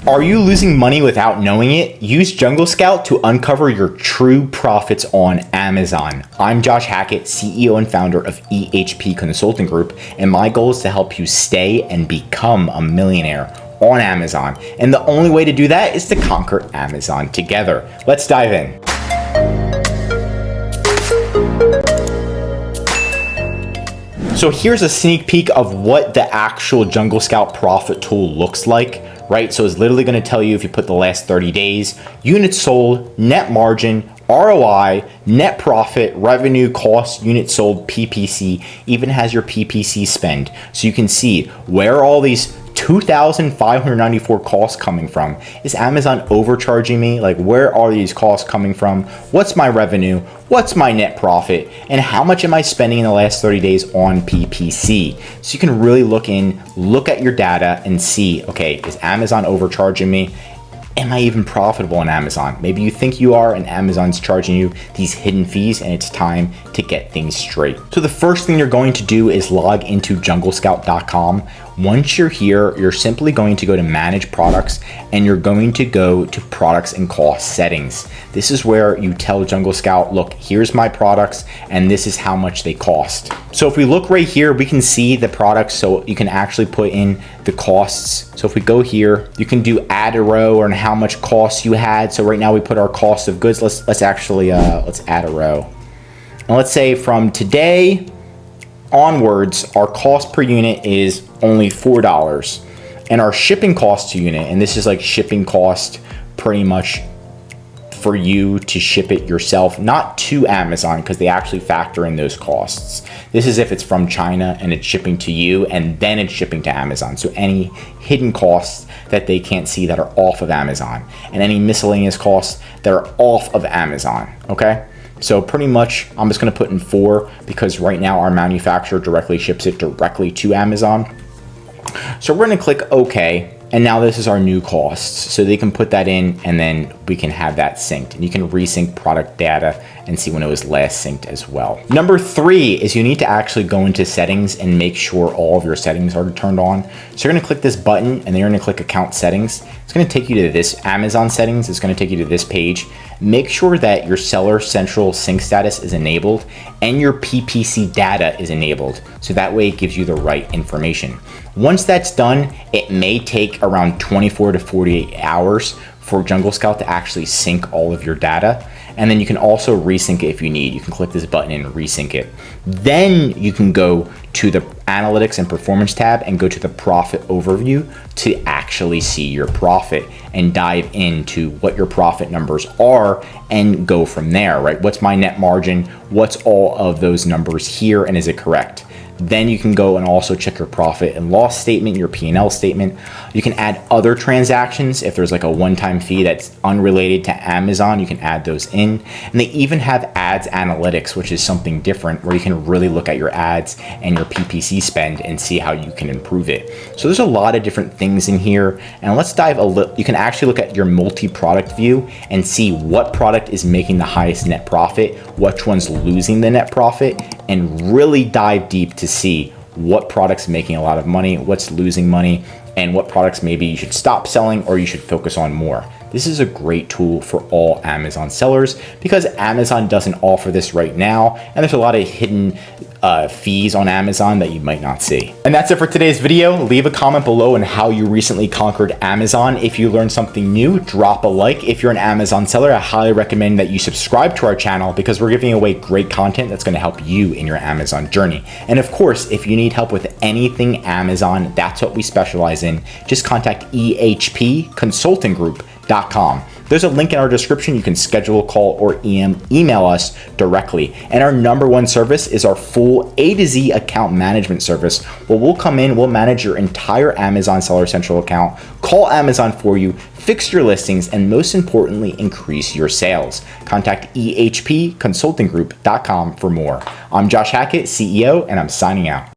Are you losing money without knowing it? Use JungleScout to uncover your true profits on Amazon. I'm Josh Hackett, CEO and founder of EHP Consulting Group, and my goal is to help you stay and become a millionaire on Amazon. And the only way to do that is to conquer Amazon together. Let's dive in. So here's a sneak peek of what the actual JungleScout profit tool looks like, right? So it's literally going to tell you if you put the last 30 days, units sold, net margin, ROI, net profit, revenue, cost, units sold, PPC, even has your PPC spend. So you can see where all these 2,594 costs coming from. Is Amazon overcharging me? Like, where are these costs coming from? What's my revenue? What's my net profit? And how much am I spending in the last 30 days on PPC? So you can really look at your data and see, okay, is Amazon overcharging me? Am I even profitable on Amazon? Maybe you think you are and Amazon's charging you these hidden fees, and it's time to get things straight. So the first thing you're going to do is log into junglescout.com. Once you're here, you're simply going to go to manage products and you're going to go to products and cost settings. This is where you tell JungleScout, look, here's my products and this is how much they cost. So if we look right here, we can see the products, so you can actually put in the costs. So if we go here, you can do add a row and how much costs you had. So right now we put our cost of goods. Let's actually let's add a row. And let's say from today onwards, our cost per unit is only $4, and our shipping cost to unit, and this is like shipping cost pretty much for you to ship it yourself, not to Amazon, because they actually factor in those costs. This is if it's from China and it's shipping to you and then it's shipping to Amazon. So any hidden costs that they can't see that are off of Amazon, and any miscellaneous costs that are off of Amazon, okay? So pretty much, I'm just gonna put in 4 because right now our manufacturer directly ships it directly to Amazon. So we're gonna click OK, and now this is our new costs. So they can put that in and then we can have that synced. And you can resync product data and see when it was last synced as well. Number 3 is you need to actually go into settings and make sure all of your settings are turned on. So you're gonna click this button and then you're gonna click account settings. It's gonna take you to this Amazon settings. It's gonna take you to this page. Make sure that your seller central sync status is enabled and your PPC data is enabled. So that way it gives you the right information. Once that's done, it may take around 24 to 48 hours for JungleScout to actually sync all of your data. And then you can also resync it if you need. You can click this button and resync it. Then you can go to the analytics and performance tab and go to the profit overview to actually see your profit and dive into what your profit numbers are and go from there, right? What's my net margin? What's all of those numbers here, and is it correct? Then you can go and also check your profit and loss statement, your P&L statement. You can add other transactions. If there's like a one-time fee that's unrelated to Amazon, you can add those in. And they even have ads analytics, which is something different where you can really look at your ads and your PPC spend and see how you can improve it. So there's a lot of different things in here. And let's dive a little. You can actually look at your multi-product view and see what product is making the highest net profit, which one's losing the net profit, and really dive deep to see what product's making a lot of money, what's losing money, and what products maybe you should stop selling or you should focus on more. This is a great tool for all Amazon sellers because Amazon doesn't offer this right now, and there's a lot of hidden fees on Amazon that you might not see. And that's it for today's video. Leave a comment below on how you recently conquered Amazon. If you learned something new, drop a like. If you're an Amazon seller, I highly recommend that you subscribe to our channel because we're giving away great content that's gonna help you in your Amazon journey. And of course, if you need help with anything Amazon, that's what we specialize in. Just contact EHP Consulting Group.com. There's a link in our description. You can schedule a call or email us directly. And our #1 service is our full A to Z account management service, where we'll come in, we'll manage your entire Amazon Seller Central account, call Amazon for you, fix your listings, and most importantly, increase your sales. Contact EHP Consulting Group.com for more. I'm Josh Hackett, CEO, and I'm signing out.